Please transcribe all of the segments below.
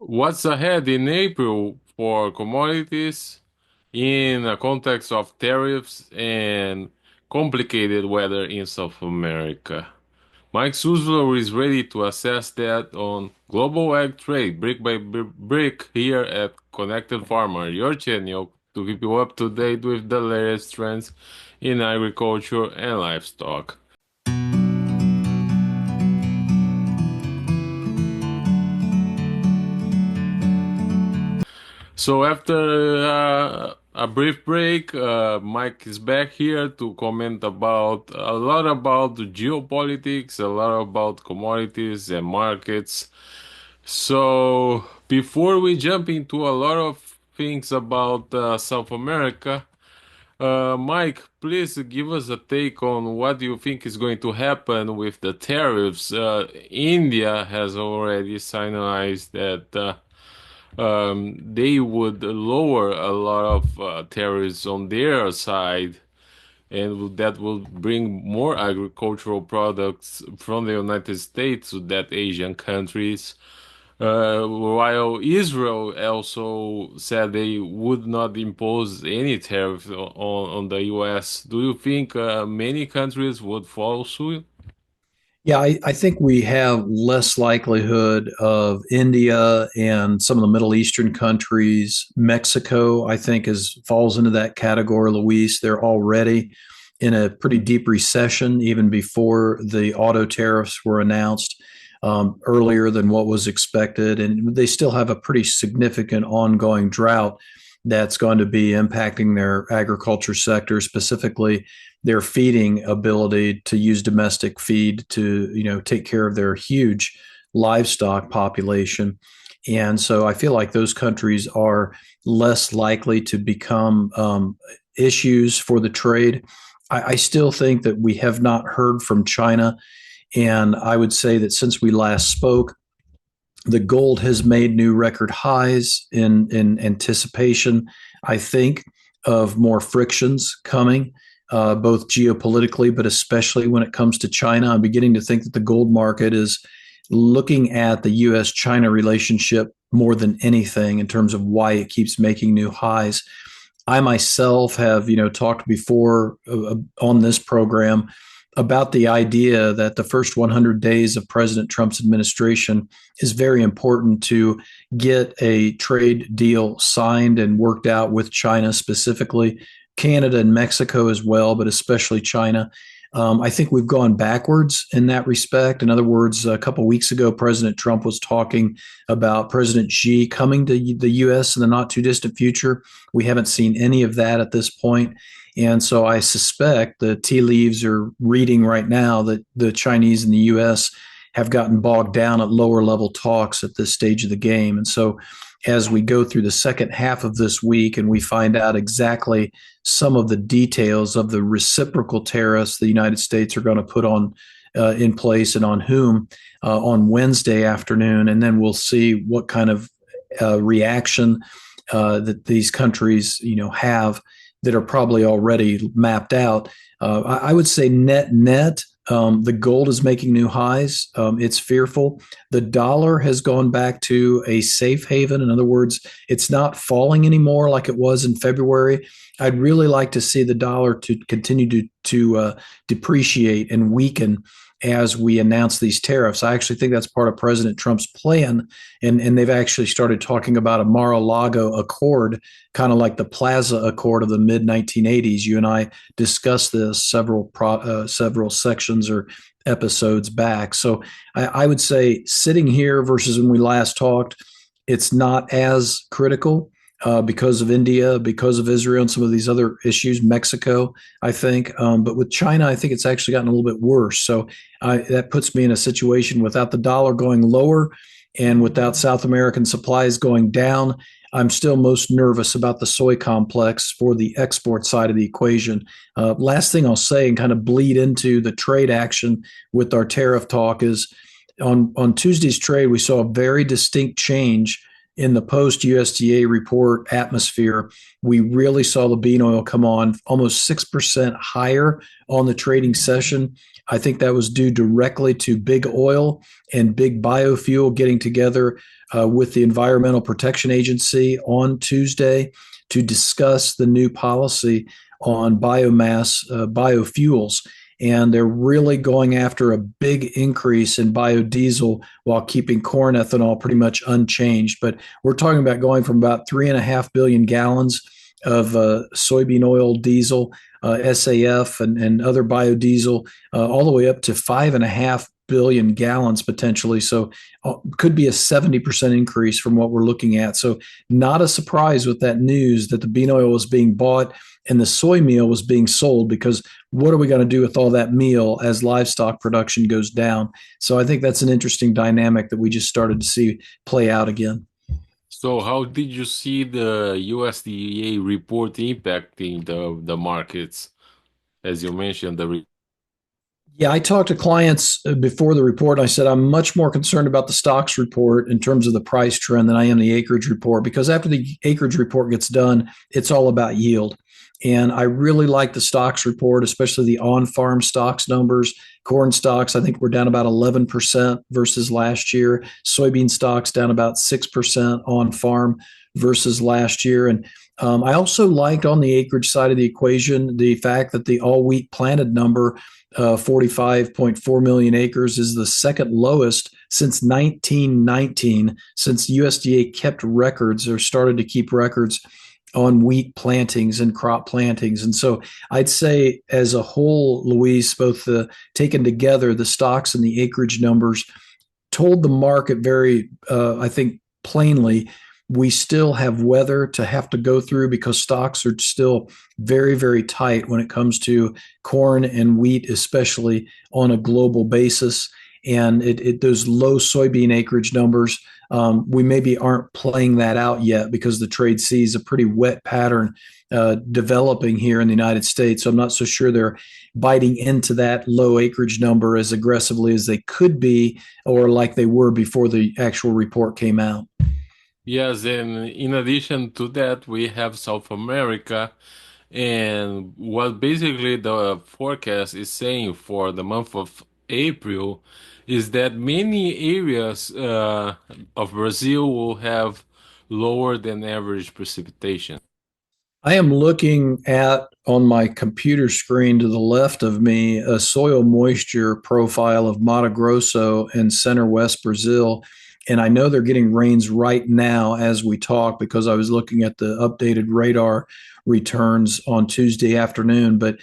What's ahead in April for commodities in a context of tariffs and complicated weather in South America? Mike Zuzolo is ready to assess that on global ag trade brick by brick here at Connected Farmer, your channel to keep you up to date with the latest trends in agriculture and livestock. So after a brief break, Mike is back here to comment about a lot about the geopolitics, a lot about commodities and markets. So before we jump into a lot of things about South America, Mike, please give us a take on what you think is going to happen with the tariffs. India has already signalized that. They would lower a lot of tariffs on their side, and that will bring more agricultural products from the United States to that Asian countries. While Israel also said they would not impose any tariff on the US. Do you think many countries would follow suit? Yeah, I think we have less likelihood of India and some of the Middle Eastern countries. Mexico, I think, falls into that category, Luis. They're already in a pretty deep recession, even before the auto tariffs were announced, earlier than what was expected. And they still have a pretty significant ongoing drought that's going to be impacting their agriculture sector, specifically their feeding ability to use domestic feed to take care of their huge livestock population. And so I feel like those countries are less likely to become issues for the trade. I still think that we have not heard from China. And I would say that since we last spoke, the gold has made new record highs in anticipation, I think, of more frictions coming, both geopolitically, but especially when it comes to China. I'm beginning to think that the gold market is looking at the US China relationship more than anything in terms of why it keeps making new highs. I myself have, talked before on this program about the idea that the first 100 days of President Trump's administration is very important to get a trade deal signed and worked out with China specifically, Canada and Mexico as well, but especially China. I think we've gone backwards in that respect. In other words, a couple of weeks ago, President Trump was talking about President Xi coming to the U.S. in the not too distant future. We haven't seen any of that at this point. And so I suspect the tea leaves are reading right now that the Chinese and the U.S. have gotten bogged down at lower level talks at this stage of the game. And so as we go through the second half of this week and we find out exactly some of the details of the reciprocal tariffs the United States are going to put on in place and on whom on Wednesday afternoon, and then we'll see what kind of reaction that these countries have that are probably already mapped out. I would say net, the gold is making new highs. It's fearful. The dollar has gone back to a safe haven. In other words, it's not falling anymore like it was in February. I'd really like to see the dollar to continue to depreciate and weaken as we announce these tariffs. I actually think that's part of President Trump's plan. And they've actually started talking about a Mar-a-Lago Accord, kind of like the Plaza Accord of the mid 1980s. You and I discussed this several sections or episodes back. So I would say sitting here versus when we last talked, it's not as critical because of India, because of Israel, and some of these other issues, Mexico, I think. But with China, I think it's actually gotten a little bit worse. So that puts me in a situation without the dollar going lower and without South American supplies going down. I'm still most nervous about the soy complex for the export side of the equation. Last thing I'll say and kind of bleed into the trade action with our tariff talk is on Tuesday's trade, we saw a very distinct change in the post USDA report atmosphere, we really saw the bean oil come on almost 6% higher on the trading session. I think that was due directly to big oil and big biofuel getting together with the Environmental Protection Agency on Tuesday to discuss the new policy on biomass biofuels. And they're really going after a big increase in biodiesel while keeping corn ethanol pretty much unchanged. But we're talking about going from about 3.5 billion gallons of soybean oil diesel, SAF, and other biodiesel, all the way up to 5.5 billion gallons potentially. So could be a 70% increase from what we're looking at. So not a surprise with that news that the bean oil was being bought and the soy meal was being sold, because what are we going to do with all that meal as livestock production goes down? So I think that's an interesting dynamic that we just started to see play out again. So how did you see the USDA report impacting the markets? As you mentioned, Yeah, I talked to clients before the report. And I said I'm much more concerned about the stocks report in terms of the price trend than I am the acreage report, because after the acreage report gets done, it's all about yield. And I really like the stocks report, especially the on farm stocks numbers. Corn stocks, I think we're down about 11% versus last year. Soybean stocks down about 6% on farm versus last year. And I also liked on the acreage side of the equation the fact that the all wheat planted number 45.4 million acres is the second lowest since 1919, since USDA kept records or started to keep records on wheat plantings and crop plantings. And so I'd say as a whole, Luis, both taken together, the stocks and the acreage numbers told the market very, I think, plainly, we still have weather to have to go through because stocks are still very, very tight when it comes to corn and wheat, especially on a global basis. And those low soybean acreage numbers, we maybe aren't playing that out yet because the trade sees a pretty wet pattern developing here in the United States. So I'm not so sure they're biting into that low acreage number as aggressively as they could be or like they were before the actual report came out. yes, and in addition to that, we have South America. And what basically the forecast is saying for the month of April is that many areas of Brazil will have lower than average precipitation. I am looking at on my computer screen to the left of me a soil moisture profile of Mato Grosso and center west Brazil. And I know they're getting rains right now as we talk because I was looking at the updated radar returns on Tuesday afternoon. But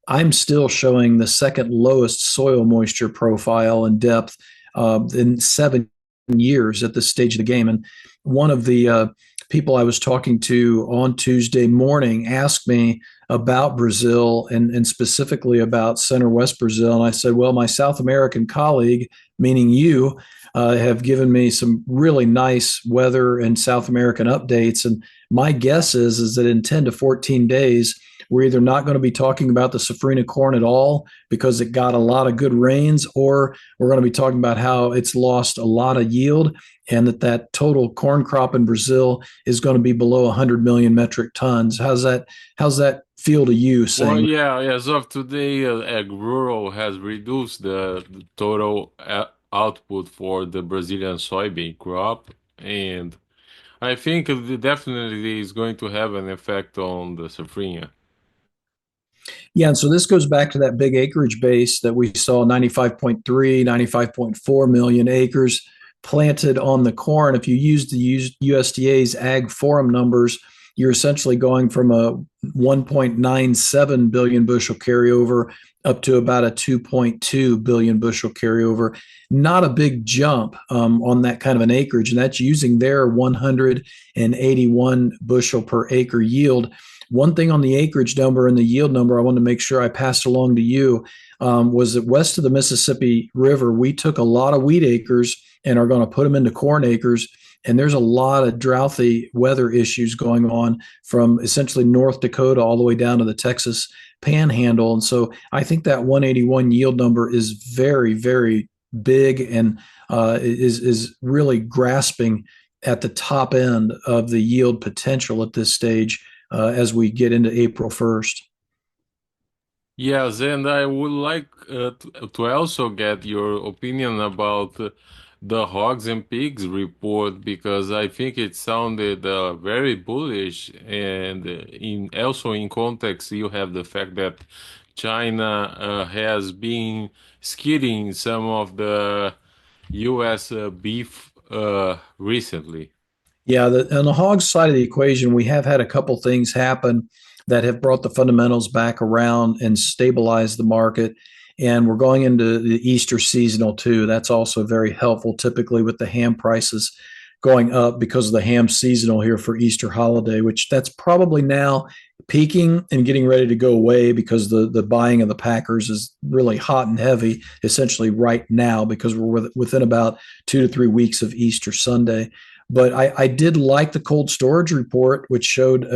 I'm still showing the second lowest soil moisture profile and depth in 7 years at this stage of the game. And one of the people I was talking to on Tuesday morning asked me about Brazil and specifically about center west Brazil. And I said, well, my South American colleague, meaning you, have given me some really nice weather and South American updates. And my guess is that in 10 to 14 days, we're either not going to be talking about the safrinha corn at all because it got a lot of good rains, or we're going to be talking about how it's lost a lot of yield and that total corn crop in Brazil is going to be below 100 million metric tons. How's that feel to you Well, saying? yeah, as of today, Ag Rural has reduced the total output for the Brazilian soybean crop, and I think it definitely is going to have an effect on the safrinha. Yeah, and so this goes back to that big acreage base that we saw 95.3, 95.4 million acres planted on the corn. If you use the USDA's Ag Forum numbers, you're essentially going from a 1.97 billion bushel carryover up to about a 2.2 billion bushel carryover. Not a big jump on that kind of an acreage, and that's using their 181 bushel per acre yield. One thing on the acreage number and the yield number I wanted to make sure I passed along to you was that west of the Mississippi River, we took a lot of wheat acres and are going to put them into corn acres. And there's a lot of drouthy weather issues going on from essentially North Dakota all the way down to the Texas panhandle. And so I think that 181 yield number is very, very big and is really grasping at the top end of the yield potential at this stage as we get into April 1st. Yes, and I would like to also get your opinion about the hogs and pigs report because I think it sounded very bullish, and in also in context you have the fact that China has been skidding some of the U.S. Beef recently. Yeah, on the hog side of the equation, we have had a couple things happen that have brought the fundamentals back around and stabilized the market. And we're going into the Easter seasonal too. That's also very helpful, typically with the ham prices going up because of the ham seasonal here for Easter holiday, which that's probably now peaking and getting ready to go away because the buying of the packers is really hot and heavy essentially right now because we're within about 2 to 3 weeks of Easter Sunday. But I did like the cold storage report, which showed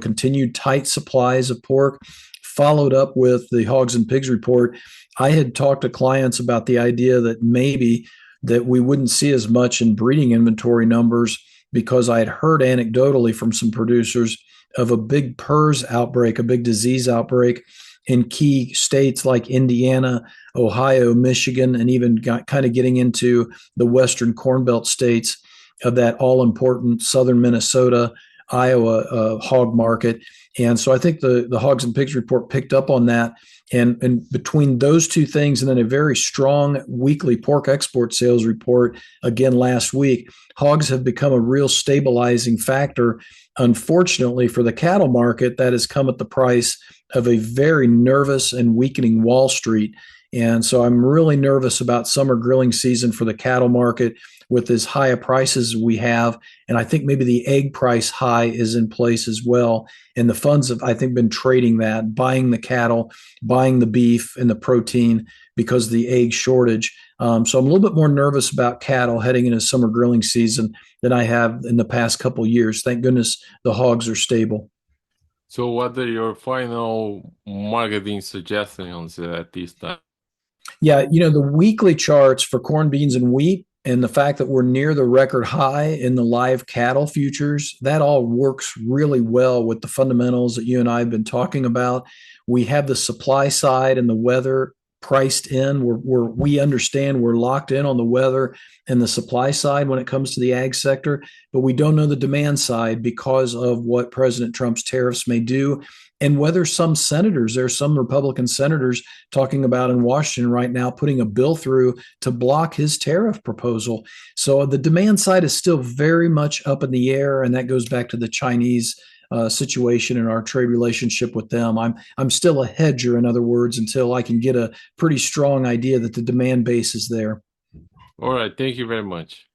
continued tight supplies of pork, followed up with the hogs and pigs report. I had talked to clients about the idea that maybe that we wouldn't see as much in breeding inventory numbers because I had heard anecdotally from some producers of a big PRRS outbreak, a big disease outbreak in key states like Indiana, Ohio, Michigan, and even kind of getting into the Western Corn Belt states of that all important southern Minnesota, Iowa hog market. And so I think the hogs and pigs report picked up on that. And between those two things and then a very strong weekly pork export sales report again last week, hogs have become a real stabilizing factor. Unfortunately, for the cattle market, that has come at the price of a very nervous and weakening Wall Street. And so I'm really nervous about summer grilling season for the cattle market with as high a prices we have. And I think maybe the egg price high is in place as well. And the funds have, I think, been trading that, buying the cattle, buying the beef and the protein because of the egg shortage. So I'm a little bit more nervous about cattle heading into summer grilling season than I have in the past couple of years. Thank goodness the hogs are stable. So, what are your final marketing suggestions at this time? Yeah, the weekly charts for corn, beans, and wheat, and the fact that we're near the record high in the live cattle futures, that all works really well with the fundamentals that you and I have been talking about. We have the supply side and the weather priced in. We understand we're locked in on the weather and the supply side when it comes to the ag sector, but we don't know the demand side because of what President Trump's tariffs may do and whether some senators, there are some Republican senators talking about in Washington right now putting a bill through to block his tariff proposal. So the demand side is still very much up in the air, and that goes back to the Chinese situation and our trade relationship with them. I'm still a hedger, in other words, until I can get a pretty strong idea that the demand base is there. All right, thank you very much.